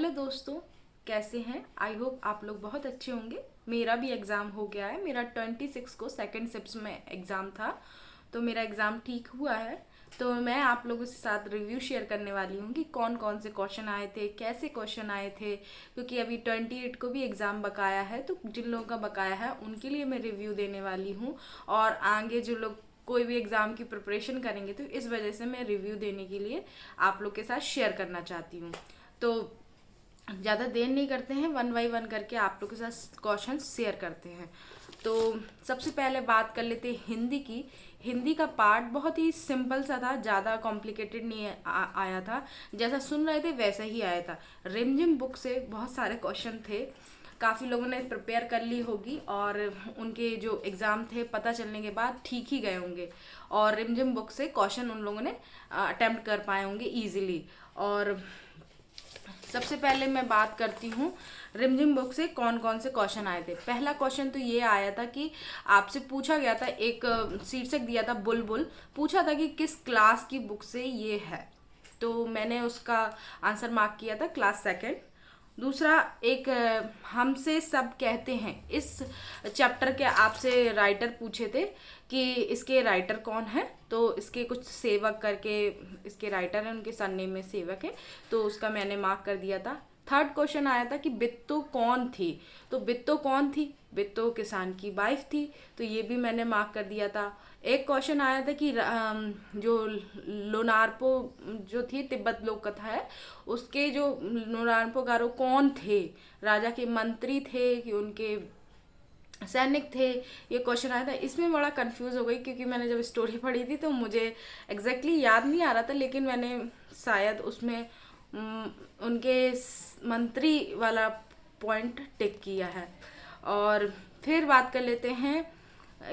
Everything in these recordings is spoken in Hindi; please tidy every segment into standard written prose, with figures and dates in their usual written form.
हेलो दोस्तों, कैसे हैं? आई होप आप लोग बहुत अच्छे होंगे। मेरा भी एग्ज़ाम हो गया है। मेरा 26 को सेकंड शिफ्ट में एग्ज़ाम था, तो मेरा एग्ज़ाम ठीक हुआ है। तो मैं आप लोगों के साथ रिव्यू शेयर करने वाली हूँ कि कौन कौन से क्वेश्चन आए थे, कैसे क्वेश्चन आए थे, क्योंकि अभी 28 को भी एग्ज़ाम बकाया है। तो जिन लोगों का बकाया है उनके लिए मैं रिव्यू देने वाली हूँ, और आगे जो लोग कोई भी एग्ज़ाम की प्रिपरेशन करेंगे तो इस वजह से मैं रिव्यू देने के लिए आप लोग के साथ शेयर करना चाहती हूँ। तो ज़्यादा देर नहीं करते हैं, वन बाई वन करके आप लोग के साथ क्वेश्चन शेयर करते हैं। तो सबसे पहले बात कर लेते हैं हिंदी की। हिंदी का पार्ट बहुत ही सिंपल सा था, ज़्यादा कॉम्प्लिकेटेड नहीं आया था। जैसा सुन रहे थे वैसा ही आया था। रिमझिम बुक से बहुत सारे क्वेश्चन थे, काफ़ी लोगों ने प्रिपेयर कर ली होगी और उनके जो एग्ज़ाम थे पता चलने के बाद ठीक ही गए होंगे, और रिमझिम बुक से क्वेश्चन उन लोगों ने अटेम्प्ट कर पाए होंगे ईजिली। और सबसे पहले मैं बात करती हूँ रिमझिम बुक से कौन कौन से क्वेश्चन आए थे। पहला क्वेश्चन तो ये आया था कि आपसे पूछा गया था, एक शीर्षक दिया था बुलबुल, पूछा था कि किस क्लास की बुक से ये है। तो मैंने उसका आंसर मार्क किया था क्लास सेकंड। दूसरा एक हमसे सब कहते हैं, इस चैप्टर के आपसे राइटर पूछे थे कि इसके राइटर कौन है। तो इसके कुछ सेवक करके इसके राइटर हैं, उनके सरनेम में सेवक है, तो उसका मैंने मार्क कर दिया था। थर्ड क्वेश्चन आया था कि बिट्टो कौन थी। तो बिट्टो कौन थी? बिट्टो किसान की वाइफ थी, तो ये भी मैंने मार्क कर दिया था। एक क्वेश्चन आया था कि जो लोनार्पो जो थी, तिब्बत लोक कथा है, उसके जो लोनार्पो गारो कौन थे, राजा के मंत्री थे कि उनके सैनिक थे, ये क्वेश्चन आया था। इसमें बड़ा कंफ्यूज हो गई क्योंकि मैंने जब स्टोरी पढ़ी थी तो मुझे एग्जैक्टली याद नहीं आ रहा था, लेकिन मैंने शायद उसमें उनके मंत्री वाला पॉइंट टिक किया है। और फिर बात कर लेते हैं,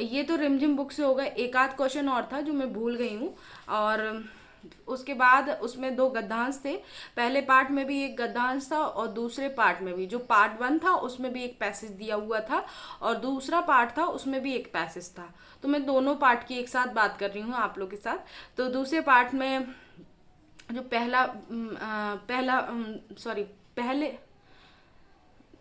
ये तो रिमझिम बुक से होगा। एक आध क्वेश्चन और था जो मैं भूल गई हूँ। और उसके बाद उसमें दो गद्यांश थे। पहले पार्ट में भी एक गद्यांश था और दूसरे पार्ट में भी, जो पार्ट वन था उसमें भी एक पैसेज दिया हुआ था और दूसरा पार्ट था उसमें भी एक पैसेज था। तो मैं दोनों पार्ट की एक साथ बात कर रही हूँ आप लोग के साथ। तो दूसरे पार्ट में जो पहले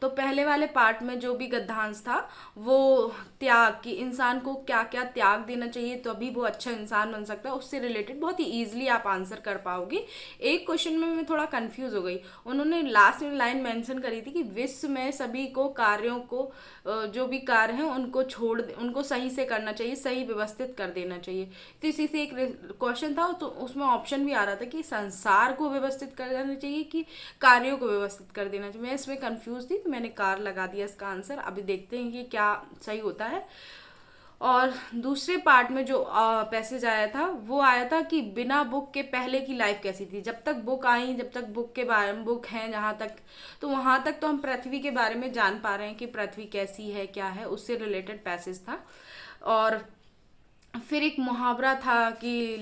तो पहले वाले पार्ट में जो भी गद्यांश था वो त्याग, कि इंसान को क्या क्या त्याग देना चाहिए तो अभी वो अच्छा इंसान बन सकता है, उससे रिलेटेड बहुत ही ईजिली आप आंसर कर पाओगे। एक क्वेश्चन में मैं थोड़ा कंफ्यूज हो गई। उन्होंने लास्ट में लाइन मेंशन करी थी कि विश्व में सभी को कार्यों को जो भी कार्य हैं उनको उनको सही से करना चाहिए, सही व्यवस्थित कर देना चाहिए। तो इसी से एक क्वेश्चन था, तो उसमें ऑप्शन भी आ रहा था कि संसार को व्यवस्थित कर देना चाहिए कि कार्यों को व्यवस्थित कर देना चाहिए। मैं इसमें कंफ्यूज थी तो मैंने कार लगा दिया इसका आंसर। अभी देखते हैं कि क्या सही होता है। और दूसरे पार्ट में जो पैसेज आया था वो आया था कि बिना बुक के पहले की लाइफ कैसी थी। जब तक बुक आई, जब तक बुक के बारे में बुक है जहाँ तक, तो वहाँ तक तो हम पृथ्वी के बारे में जान पा रहे हैं कि पृथ्वी कैसी है, क्या है, उससे रिलेटेड पैसेज था। और फिर एक मुहावरा था कि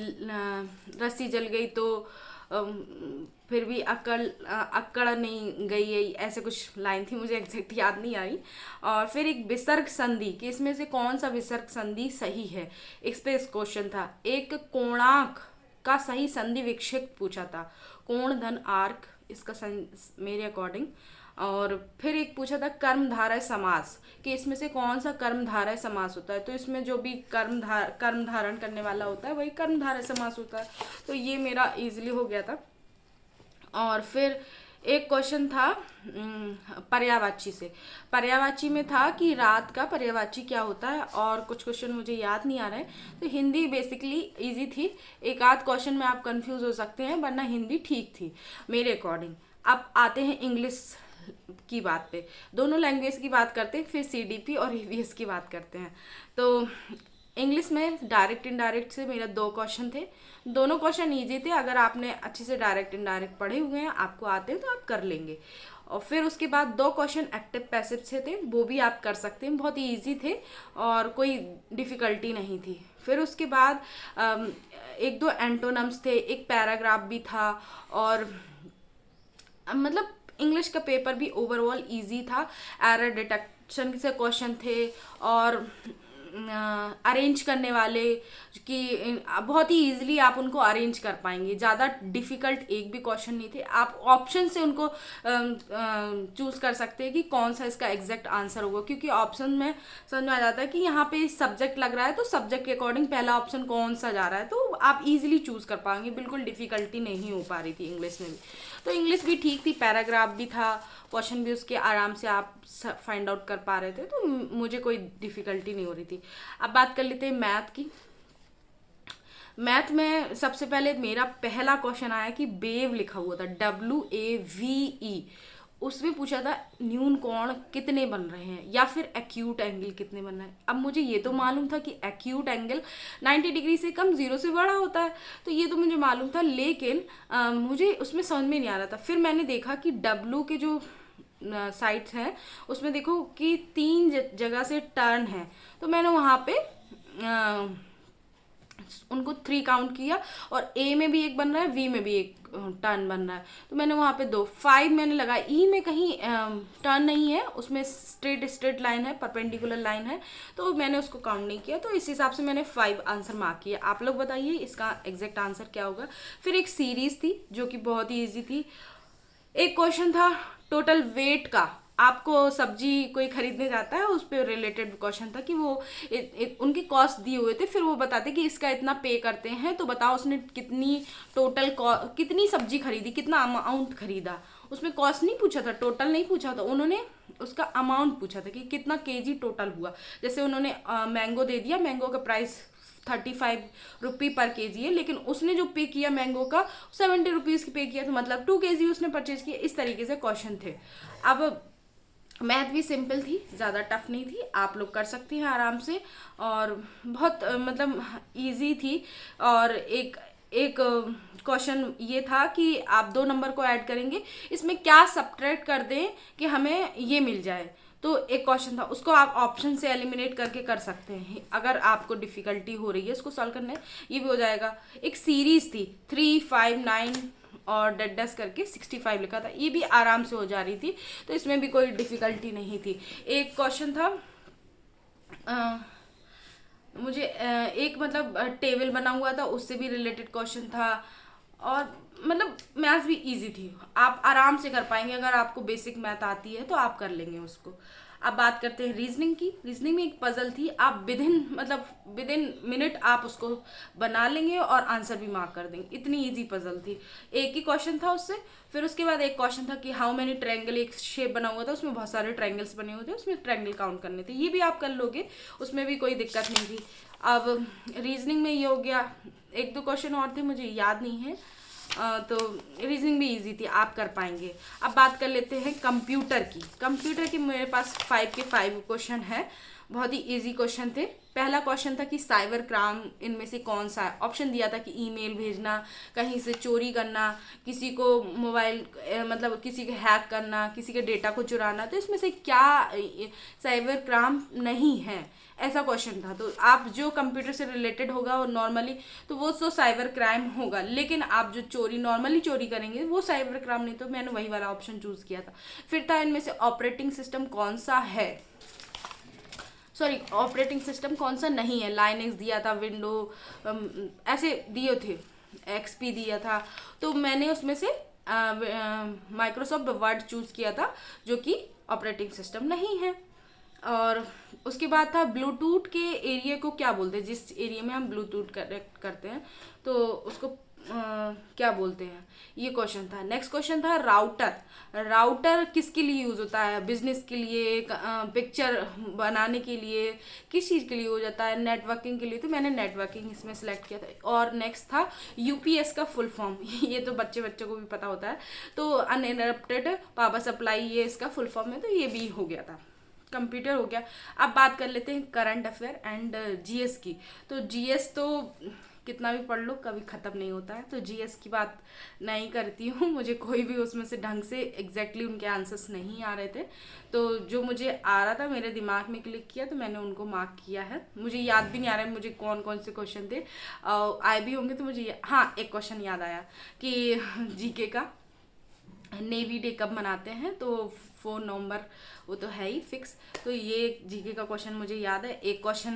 रस्सी जल गई तो फिर भी अकड़ नहीं गई है, ऐसे कुछ लाइन थी, मुझे एग्जैक्ट याद नहीं आ रही। और फिर एक विसर्ग संधि, कि इसमें से कौन सा विसर्ग संधि सही है, इस पे इस क्वेश्चन था। एक कोणार्क का सही संधि विक्षेप पूछा था, कोण धन आर्क, इसका मेरे अकॉर्डिंग। और फिर एक पूछा था कर्मधारय समास, कि इसमें से कौन सा कर्मधारय समास होता है। तो इसमें जो भी कर्म धारण करने वाला होता है वही कर्मधारय समास होता है। तो ये मेरा इजीली हो गया था। और फिर एक क्वेश्चन था पर्यायवाची से। पर्यायवाची में था कि रात का पर्यायवाची क्या होता है, और कुछ क्वेश्चन मुझे याद नहीं आ रहे हैं। तो हिंदी बेसिकली इजी थी, एक आध क्वेश्चन में आप कंफ्यूज हो सकते हैं, वरना हिंदी ठीक थी मेरे अकॉर्डिंग। अब आते हैं इंग्लिश की बात पे। दोनों लैंग्वेज की बात करते हैं, फिर सीडीपी और ईवीएस की बात करते हैं। तो इंग्लिश में डायरेक्ट इनडायरेक्ट से मेरा दो क्वेश्चन थे। दोनों क्वेश्चन ईजी थे, अगर आपने अच्छे से डायरेक्ट इनडायरेक्ट पढ़े हुए हैं, आपको आते हैं तो आप कर लेंगे। और फिर उसके बाद दो क्वेश्चन एक्टिव पैसिव से थे, वो भी आप कर सकते हैं, बहुत ही ईजी थे और कोई डिफ़िकल्टी नहीं थी। फिर उसके बाद एक दो एंटोनम्स थे, एक पैराग्राफ भी था। और मतलब इंग्लिश का पेपर भी ओवरऑल इजी था। एरर डिटेक्शन से क्वेश्चन थे, और अरेंज करने वाले कि बहुत ही इजीली आप उनको अरेंज कर पाएंगे। ज़्यादा डिफिकल्ट एक भी क्वेश्चन नहीं थे। आप ऑप्शन से उनको चूज कर सकते हैं कि कौन सा इसका एग्जैक्ट आंसर होगा, क्योंकि ऑप्शन में समझ में आ जाता है कि यहाँ पे सब्जेक्ट लग रहा है तो सब्जेक्ट के अकॉर्डिंग पहला ऑप्शन कौन सा जा रहा है, तो आप इजीली चूज कर पाएंगे। बिल्कुल डिफिकल्टी नहीं हो पा रही थी इंग्लिश में भी। तो इंग्लिश भी ठीक थी, पैराग्राफ भी था, क्वेश्चन भी उसके आराम से आप फाइंड आउट कर पा रहे थे, तो मुझे कोई डिफिकल्टी नहीं हो रही थी। अब बात कर लेते हैं मैथ की। मैथ में सबसे पहले मेरा पहला क्वेश्चन आया कि वेव लिखा हुआ था, WAVE। उसमें पूछा था न्यून कोण कितने बन रहे हैं या फिर एक्यूट एंगल कितने बन रहे हैं। अब मुझे ये तो मालूम था कि एक्यूट एंगल 90 डिग्री से कम, 0 से बड़ा होता है, तो ये तो मुझे मालूम था, लेकिन मुझे उसमें समझ में नहीं आ रहा था। फिर मैंने देखा कि डब्लू के जो साइड्स हैं उसमें देखो कि 3 जगह से टर्न है, तो मैंने वहाँ पे उनको 3 काउंट किया, और ए में भी एक बन रहा है, वी में भी एक टर्न बन रहा है, तो मैंने वहाँ पे 2 5 मैंने लगाया। ई में कहीं टर्न नहीं है, उसमें स्ट्रेट लाइन है, परपेंडिकुलर लाइन है, तो मैंने उसको काउंट नहीं किया, तो इस हिसाब से मैंने 5 आंसर मार्क किया। आप लोग बताइए इसका एग्जैक्ट आंसर क्या होगा। फिर एक सीरीज थी जो कि बहुत ही ईजी थी। एक क्वेश्चन था टोटल वेट का, आपको सब्जी कोई खरीदने जाता है उस पर रिलेटेड क्वेश्चन था कि वो उनके कॉस्ट दिए हुए थे, फिर वो बताते कि इसका इतना पे करते हैं, तो बताओ उसने कितनी सब्जी खरीदी, कितना अमाउंट खरीदा। उसमें कॉस्ट नहीं पूछा था, टोटल नहीं पूछा था, उन्होंने उसका अमाउंट पूछा था कि कितना केजी टोटल हुआ। जैसे उन्होंने मैंगो दे दिया, मैंगो का प्राइस 35 रुपी पर केजी है, लेकिन उसने जो पे किया मैंगो का 70 रुपीज़ की पे किया, तो मतलब 2 केजी उसने परचेज किया। इस तरीके से क्वेश्चन थे। अब मैथ भी सिंपल थी, ज़्यादा टफ नहीं थी, आप लोग कर सकते हैं आराम से, और बहुत मतलब इजी थी। और एक एक क्वेश्चन ये था कि आप 2 नंबर को ऐड करेंगे, इसमें क्या सब्ट्रैक्ट कर दें कि हमें ये मिल जाए। तो एक क्वेश्चन था, उसको आप ऑप्शन से एलिमिनेट करके कर सकते हैं अगर आपको डिफिकल्टी हो रही है इसको सॉल्व करने, ये भी हो जाएगा। एक सीरीज थी 3, 5, 9 और डैश करके 65 लिखा था, ये भी आराम से हो जा रही थी, तो इसमें भी कोई डिफिकल्टी नहीं थी। एक क्वेश्चन था मुझे एक मतलब टेबल बना हुआ था, उससे भी रिलेटेड क्वेश्चन था, और मतलब मैथ्स भी इजी थी, आप आराम से कर पाएंगे। अगर आपको बेसिक मैथ आती है तो आप कर लेंगे उसको। अब बात करते हैं रीजनिंग की। रीजनिंग में एक पजल थी, आप विद इन मिनट आप उसको बना लेंगे और आंसर भी मार्क कर देंगे, इतनी इजी पजल थी। एक ही क्वेश्चन था उससे। फिर उसके बाद एक क्वेश्चन था कि हाउ मेनी ट्रायंगल, एक शेप बना हुआ था, उसमें बहुत सारे ट्रायंगल्स बने हुए थे, उसमें ट्रायंगल काउंट करने थे, ये भी आप कर लोगे, उसमें भी कोई दिक्कत नहीं थी। अब रीजनिंग में ये हो गया। 1-2 क्वेश्चन और थे, मुझे याद नहीं है, तो रीजनिंग भी इजी थी, आप कर पाएंगे। अब बात कर लेते हैं कंप्यूटर की। कंप्यूटर की मेरे पास 5 के 5 क्वेश्चन है, बहुत ही इजी क्वेश्चन थे। पहला क्वेश्चन था कि साइबर क्राइम इनमें से कौन सा है। ऑप्शन दिया था कि ईमेल भेजना, कहीं से चोरी करना, किसी को मोबाइल मतलब किसी के हैक करना, किसी के डेटा को चुराना, तो इसमें से क्या साइबर क्राइम नहीं है, ऐसा क्वेश्चन था। तो आप जो कंप्यूटर से रिलेटेड होगा और नॉर्मली, तो वो तो साइबर क्राइम होगा, लेकिन आप जो चोरी नॉर्मली चोरी करेंगे वो साइबर क्राइम नहीं, तो मैंने वही वाला ऑप्शन चूज किया था। फिर था इनमें से ऑपरेटिंग सिस्टम कौन सा है, सॉरी ऑपरेटिंग सिस्टम कौन सा नहीं है। लाइनक्स दिया था, विंडो ऐसे दिए थे, एक्सपी दिया था, तो मैंने उसमें से माइक्रोसॉफ्ट वर्ड चूज किया था जो कि ऑपरेटिंग सिस्टम नहीं है। और उसके बाद था ब्लूटूथ के एरिया को क्या बोलते हैं, जिस एरिया में हम ब्लूटूथ कनेक्ट करते हैं तो उसको क्या बोलते हैं, ये क्वेश्चन था। नेक्स्ट क्वेश्चन था राउटर। राउटर किसके लिए यूज़ होता है, बिजनेस के लिए, पिक्चर बनाने के लिए, किस चीज़ के लिए हो जाता है, नेटवर्किंग के लिए, तो मैंने नेटवर्किंग इसमें सेलेक्ट किया था। और नेक्स्ट था यूपीएस का फुल फॉर्म, ये तो बच्चों को भी पता होता है, तो अनइंटरप्टेड पावर सप्लाई, ये इसका फुल फॉर्म है, तो ये भी हो गया था। कंप्यूटर हो गया। अब बात कर लेते हैं करंट अफेयर एंड जीएस की। तो जीएस तो कितना भी पढ़ लो कभी ख़त्म नहीं होता है, तो जीएस की बात नहीं करती हूँ, मुझे कोई भी उसमें से ढंग से एग्जैक्टली उनके आंसर्स नहीं आ रहे थे, तो जो मुझे आ रहा था मेरे दिमाग में क्लिक किया तो मैंने उनको मार्क किया है। मुझे याद भी नहीं आ रहा है मुझे कौन कौन से क्वेश्चन थे, आए भी होंगे तो मुझे हाँ एक क्वेश्चन याद आया कि जीके का नेवी डे कब मनाते हैं, तो 4 नवंबर, वो तो है ही फिक्स। तो ये जीके का क्वेश्चन मुझे याद है। एक क्वेश्चन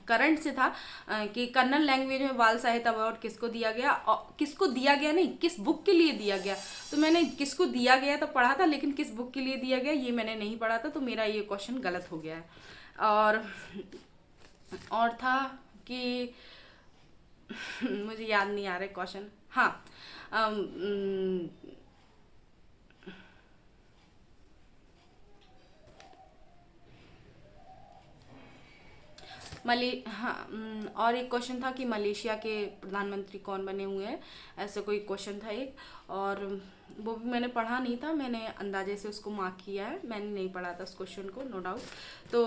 करंट से था कि कन्नड़ लैंग्वेज में बाल साहित्य अवार्ड किसको दिया गया, और किसको दिया गया नहीं, किस बुक के लिए दिया गया। तो मैंने किसको दिया गया तो पढ़ा था, लेकिन किस बुक के लिए दिया गया ये मैंने नहीं पढ़ा था, तो मेरा ये क्वेश्चन गलत हो गया है। और था कि मुझे याद नहीं आ रहा क्वेश्चन। हाँ, हाँ, और एक क्वेश्चन था कि मलेशिया के प्रधानमंत्री कौन बने हुए हैं, ऐसा कोई क्वेश्चन था एक। और वो भी मैंने पढ़ा नहीं था, मैंने अंदाजे से उसको मार्क किया है, मैंने नहीं पढ़ा था उस क्वेश्चन को, नो डाउट। तो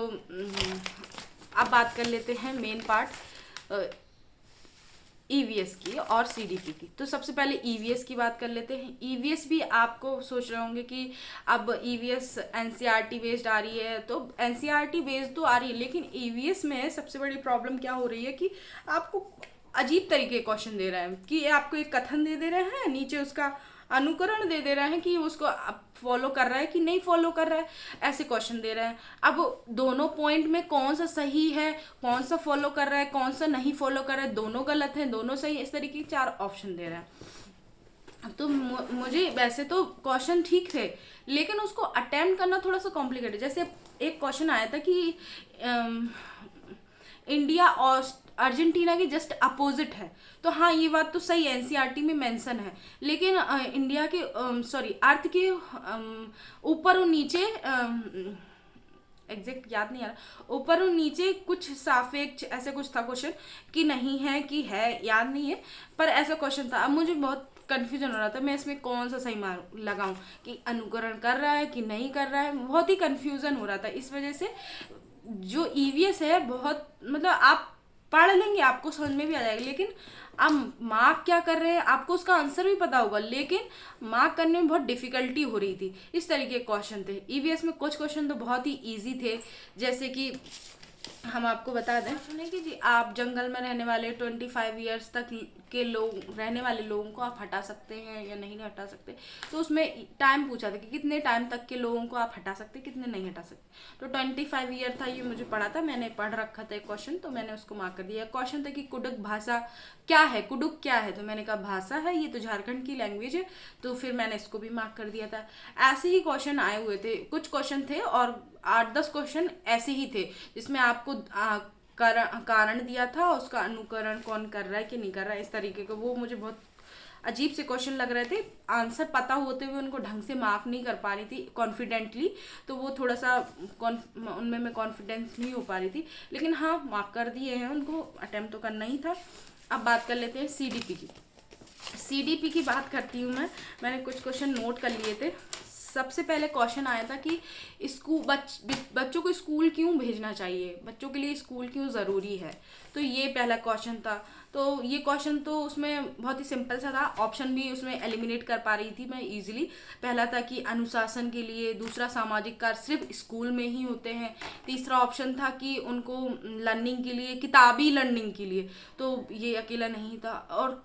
अब बात कर लेते हैं मेन पार्ट ईवीएस की और सीडीपी की। तो सबसे पहले ईवीएस की बात कर लेते हैं। ईवीएस भी आपको सोच रहे होंगे कि अब ईवीएस एनसीईआरटी बेस्ड आ रही है, तो एनसीईआरटी बेस्ड तो आ रही है, लेकिन ईवीएस में सबसे बड़ी प्रॉब्लम क्या हो रही है कि आपको अजीब तरीके क्वेश्चन दे रहे हैं, कि आपको एक कथन दे रहे हैं, नीचे उसका अनुकरण दे रहे हैं कि उसको फॉलो कर रहा है कि नहीं फॉलो कर रहा है, ऐसे क्वेश्चन दे रहे हैं। अब दोनों पॉइंट में कौन सा सही है, कौन सा फॉलो कर रहा है, कौन सा नहीं फॉलो कर रहा है, दोनों गलत है, दोनों सही, इस तरीके के 4 ऑप्शन दे रहे हैं। तो मुझे वैसे तो क्वेश्चन ठीक थे, लेकिन उसको अटेम्प्ट करना थोड़ा सा कॉम्प्लिकेटेड। जैसे एक क्वेश्चन आया था कि इंडिया और अर्जेंटीना की जस्ट अपोजिट है, तो हाँ ये बात तो सही है, एनसीईआरटी में मेंशन है, लेकिन इंडिया के अर्थ के ऊपर और नीचे, एग्जैक्ट याद नहीं आ रहा, ऊपर और नीचे कुछ सापेक्ष ऐसे कुछ था क्वेश्चन, कि नहीं है कि है, याद नहीं है, पर ऐसा क्वेश्चन था। अब मुझे बहुत कन्फ्यूजन हो रहा था, मैं इसमें कौन सा सही मार लगाऊं, कि अनुकरण कर रहा है कि नहीं कर रहा है, बहुत ही कन्फ्यूजन हो रहा था। इस वजह से जो ईवीएस है बहुत, मतलब आप पढ़ लेंगे आपको समझ में भी आ जाएगा, लेकिन आप मार्क क्या कर रहे हैं आपको उसका आंसर भी पता होगा, लेकिन मार्क करने में बहुत डिफिकल्टी हो रही थी। इस तरीके के क्वेश्चन थे ईवीएस में। कुछ क्वेश्चन तो बहुत ही इजी थे, जैसे कि हम आपको बता दें सुने कि जी आप जंगल में रहने वाले 25 ईयर्स तक के लोग रहने वाले लोगों को आप हटा सकते हैं या नहीं हटा सकते। तो उसमें टाइम पूछा था कि कितने टाइम तक के लोगों को आप हटा सकते, कितने नहीं हटा सकते। तो 25 ईयर था, ये मुझे पढ़ा था, मैंने पढ़ रखा था क्वेश्चन, तो मैंने उसको मार्क कर दिया। क्वेश्चन था कि कुडुक भाषा क्या है, कुडुक क्या है, तो मैंने कहा भाषा है, ये तो झारखंड की लैंग्वेज है, तो फिर मैंने इसको भी मार्क कर दिया था। ऐसे ही क्वेश्चन आए हुए थे, कुछ क्वेश्चन थे और 8-10 क्वेश्चन ऐसे ही थे, जिसमें आपको कारण दिया था, उसका अनुकरण कौन कर रहा है कि नहीं कर रहा है, इस तरीके के। वो मुझे बहुत अजीब से क्वेश्चन लग रहे थे, आंसर पता होते हुए उनको ढंग से मार्क नहीं कर पा रही थी कॉन्फिडेंटली, तो वो थोड़ा सा उनमें मैं कॉन्फिडेंस नहीं हो पा रही थी, लेकिन हाँ मार्क कर दिए हैं, उनको अटेम्प्ट तो करना ही था। अब बात कर लेते हैं सीडीपी की। सीडीपी की बात करती हूँ मैंने कुछ क्वेश्चन नोट कर लिए थे। सबसे पहले क्वेश्चन आया था कि बच्चों को स्कूल क्यों भेजना चाहिए, बच्चों के लिए स्कूल क्यों ज़रूरी है, तो ये पहला क्वेश्चन था। तो ये क्वेश्चन तो उसमें बहुत ही सिंपल सा था, ऑप्शन भी उसमें एलिमिनेट कर पा रही थी मैं इजीली। पहला था कि अनुशासन के लिए, दूसरा सामाजिक कार्य सिर्फ स्कूल में ही होते हैं, तीसरा ऑप्शन था कि उनको लर्निंग के लिए, किताबी लर्निंग के लिए, तो ये अकेला नहीं था, और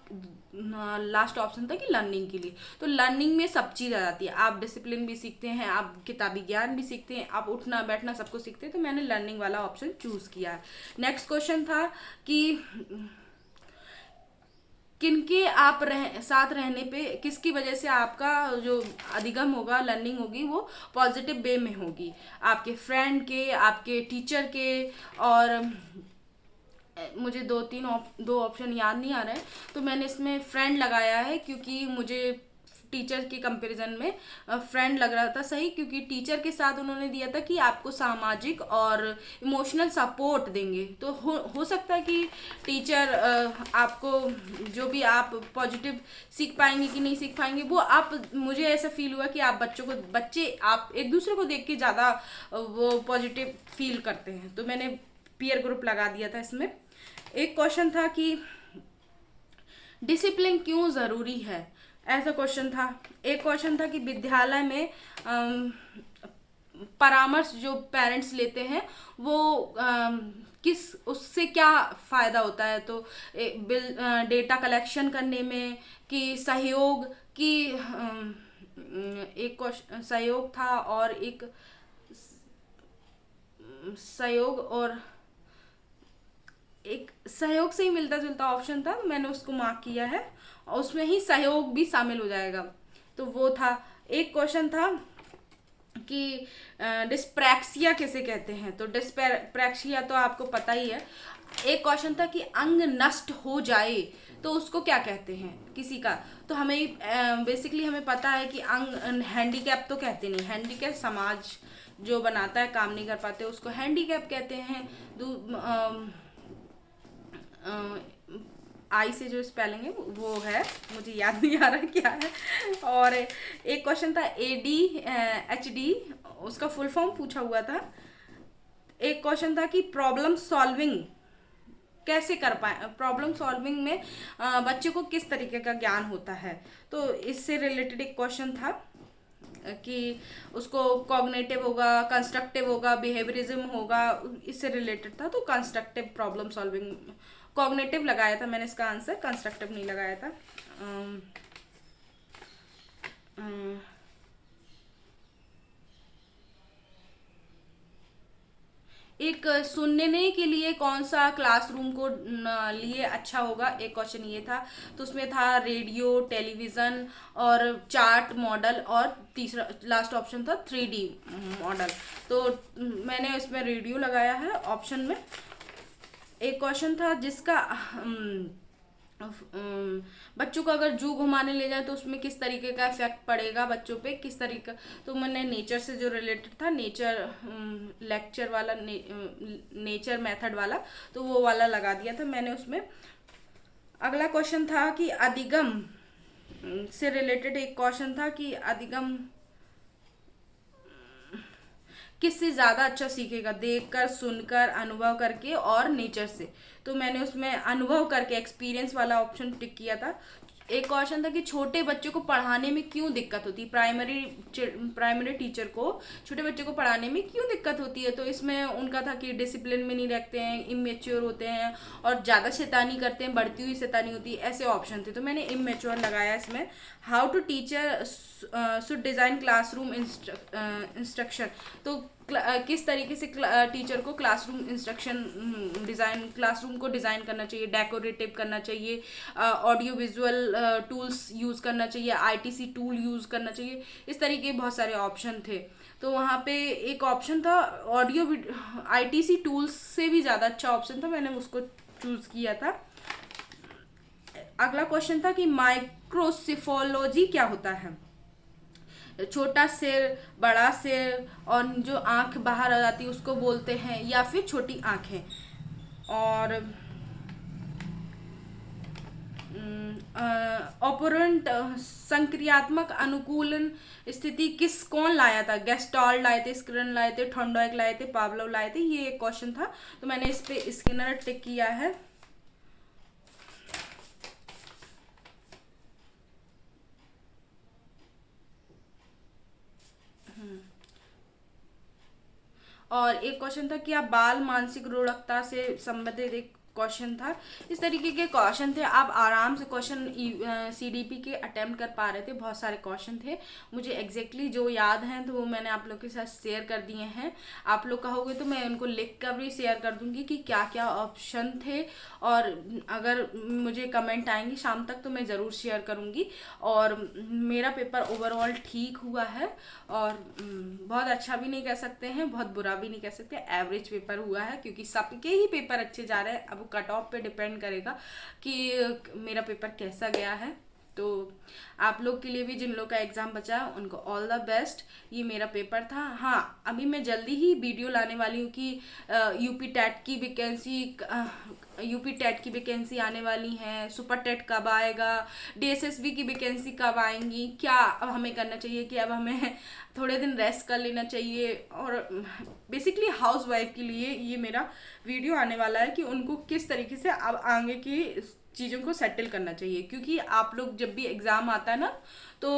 लास्ट ऑप्शन था कि लर्निंग के लिए। तो लर्निंग में सब चीज़ आ जाती है, आप डिसिप्लिन भी सीखते हैं, आप किताबी ज्ञान भी सीखते हैं, आप उठना बैठना सब कुछ सीखते हैं, तो मैंने लर्निंग वाला ऑप्शन चूज किया है। नेक्स्ट क्वेश्चन था कि किनके आप साथ रहने पे, किसकी वजह से आपका जो अधिगम होगा, लर्निंग होगी, वो पॉजिटिव वे में होगी, आपके फ्रेंड के, आपके टीचर के। और मुझे दो ऑप्शन याद नहीं आ रहे हैं, तो मैंने इसमें फ्रेंड लगाया है, क्योंकि मुझे टीचर के कंपैरिजन में फ्रेंड लग रहा था सही, क्योंकि टीचर के साथ उन्होंने दिया था कि आपको सामाजिक और इमोशनल सपोर्ट देंगे। तो हो सकता है कि टीचर आपको जो भी आप पॉजिटिव सीख पाएंगे कि नहीं सीख पाएंगे, वो आप, मुझे ऐसा फील हुआ कि आप बच्चे आप एक दूसरे को देख के ज़्यादा वो पॉजिटिव फील करते हैं, तो मैंने पीयर ग्रुप लगा दिया था इसमें। एक क्वेश्चन था कि डिसिप्लिन क्यों ज़रूरी है, ऐसा क्वेश्चन था। एक क्वेश्चन था कि विद्यालय में परामर्श जो पेरेंट्स लेते हैं वो किस, उससे क्या फ़ायदा होता है, तो डेटा कलेक्शन करने में, कि सहयोग, कि एक क्वेश्चन सहयोग था और एक सहयोग और एक सहयोग से ही मिलता जुलता ऑप्शन था, मैंने उसको मार्क किया है और उसमें ही सहयोग भी शामिल हो जाएगा। तो वो था। एक क्वेश्चन था कि डिस्प्रैक्सिया किसे कहते हैं, तो डिस्प्रैक्सिया तो आपको पता ही है। एक क्वेश्चन था कि अंग नष्ट हो जाए तो उसको क्या कहते हैं किसी का, तो हमें बेसिकली हमें पता है कि अंग हैंडीकैप तो कहते नहीं, हैंडीकैप समाज जो बनाता है काम नहीं कर पाते उसको हैंडीकैप कहते हैं। आई से जो स्पेलिंग है वो है, मुझे याद नहीं आ रहा क्या है। और एक क्वेश्चन था ADHD, उसका फुल फॉर्म पूछा हुआ था। एक क्वेश्चन था कि प्रॉब्लम सॉल्विंग कैसे कर पाए, प्रॉब्लम सॉल्विंग में बच्चे को किस तरीके का ज्ञान होता है, तो इससे रिलेटेड एक क्वेश्चन था कि उसको कॉग्निटिव होगा, कंस्ट्रक्टिव होगा, बिहेवियरिज्म होगा, इससे रिलेटेड था। तो कंस्ट्रक्टिव प्रॉब्लम सॉल्विंग, कॉग्निटिव लगाया था मैंने इसका आंसर, कंस्ट्रक्टिव नहीं लगाया था। एक सुनने के लिए कौन सा क्लासरूम को लिए अच्छा होगा, एक क्वेश्चन ये था। तो उसमें था रेडियो, टेलीविज़न और चार्ट मॉडल, और तीसरा लास्ट ऑप्शन था 3D मॉडल। तो मैंने इसमें रेडियो लगाया है ऑप्शन में। एक क्वेश्चन था जिसका बच्चों को अगर जू घुमाने ले जाए तो उसमें किस तरीके का इफेक्ट पड़ेगा बच्चों पे, किस तरीका, तो मैंने नेचर से जो रिलेटेड था, नेचर लेक्चर वाला, नेचर मेथड वाला, तो वो वाला लगा दिया था मैंने उसमें। अगला क्वेश्चन था कि अधिगम से रिलेटेड एक क्वेश्चन था कि अधिगम किससे ज़्यादा अच्छा सीखेगा, देखकर, सुनकर, अनुभव करके और नेचर से। तो मैंने उसमें अनुभव करके एक्सपीरियंस वाला ऑप्शन टिक किया था। एक क्वेश्चन था कि छोटे बच्चों को पढ़ाने में क्यों दिक्कत होती है, प्राइमरी टीचर को छोटे बच्चों को पढ़ाने में क्यों दिक्कत होती है, तो इसमें उनका था कि डिसिप्लिन में नहीं रखते हैं, इमेच्योर होते हैं और ज़्यादा शैतानी करते हैं, बढ़ती हुई शैतानी होती है, ऐसे ऑप्शन थे। तो मैंने इमेच्योर लगाया इसमें। How to teacher should design classroom instruction, तो किस तरीके से टीचर को क्लासरूम इंस्ट्रक्शन क्लासरूम को डिज़ाइन करना चाहिए, डेकोरेटिव करना चाहिए, ऑडियो विजुअल टूल्स यूज़ करना चाहिए, ITC टूल यूज़ करना चाहिए, इस तरीके के बहुत सारे ऑप्शन थे। तो वहाँ पे एक ऑप्शन था ऑडियो ITC टूल्स से भी ज़्यादा अच्छा ऑप्शन था, मैंने उसको चूज़ किया था। अगला क्वेश्चन था कि माइक्रोसिफोलॉजी क्या होता है, छोटा सिर, बड़ा सिर और जो आंख बाहर आ जाती है उसको बोलते हैं, या फिर छोटी आंखें। और ऑपरेंट संक्रियात्मक अनुकूलन स्थिति कौन लाया था, गेस्टाल्ट लाए थे, स्किनर लाए थे, थॉर्नडाइक लाए थे, पावलोव लाए थे, ये एक क्वेश्चन था। तो मैंने इस पे स्किनर टिक किया है। और एक क्वेश्चन था कि आप बाल मानसिक रूढ़ता से संबंधित एक क्वेश्चन था। इस तरीके के क्वेश्चन थे, आप आराम से क्वेश्चन CDP के अटेम्प्ट कर पा रहे थे। बहुत सारे क्वेश्चन थे, मुझे एग्जैक्टली जो याद हैं तो वो मैंने आप लोग के साथ शेयर कर दिए हैं। आप लोग कहोगे तो मैं उनको लिख कर भी शेयर कर दूंगी कि क्या क्या ऑप्शन थे, और अगर मुझे कमेंट आएंगे शाम तक तो मैं ज़रूर शेयर करूँगी। और मेरा पेपर ओवरऑल ठीक हुआ है, और बहुत अच्छा भी नहीं कह सकते हैं, बहुत बुरा भी नहीं कह सकते, एवरेज पेपर हुआ है, क्योंकि सबके ही पेपर अच्छे जा रहे हैं। अब कट ऑफ पे डिपेंड करेगा कि मेरा पेपर कैसा गया है। तो आप लोग के लिए भी, जिन लोग का एग्ज़ाम बचा है, उनको ऑल द बेस्ट। ये मेरा पेपर था। हाँ, अभी मैं जल्दी ही वीडियो लाने वाली हूँ कि यूपी टेट की वैकेंसी आने वाली है, सुपर टेट कब आएगा, DSSB की वैकेंसी कब आएंगी, क्या अब हमें करना चाहिए, कि अब हमें थोड़े दिन रेस्ट कर लेना चाहिए। और बेसिकली हाउस वाइफ के लिए ये मेरा वीडियो आने वाला है कि उनको किस तरीके से अब आगे की चीज़ों को सेटल करना चाहिए, क्योंकि आप लोग जब भी एग्ज़ाम आता है ना तो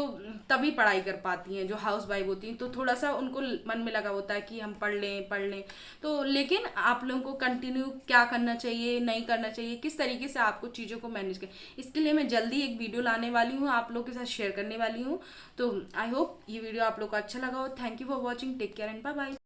तभी पढ़ाई कर पाती हैं जो हाउस वाइफ होती हैं, तो थोड़ा सा उनको मन में लगा होता है कि हम पढ़ लें। तो लेकिन आप लोगों को कंटिन्यू क्या करना चाहिए, नहीं करना चाहिए, किस तरीके से आपको चीज़ों को मैनेज करें, इसके लिए मैं जल्दी एक वीडियो लाने वाली हूँ, आप लोगों के साथ शेयर करने वाली हूँ। तो आई होप ये वीडियो आप लोग को अच्छा लगा हो। Thank you for watching, take care and bye bye.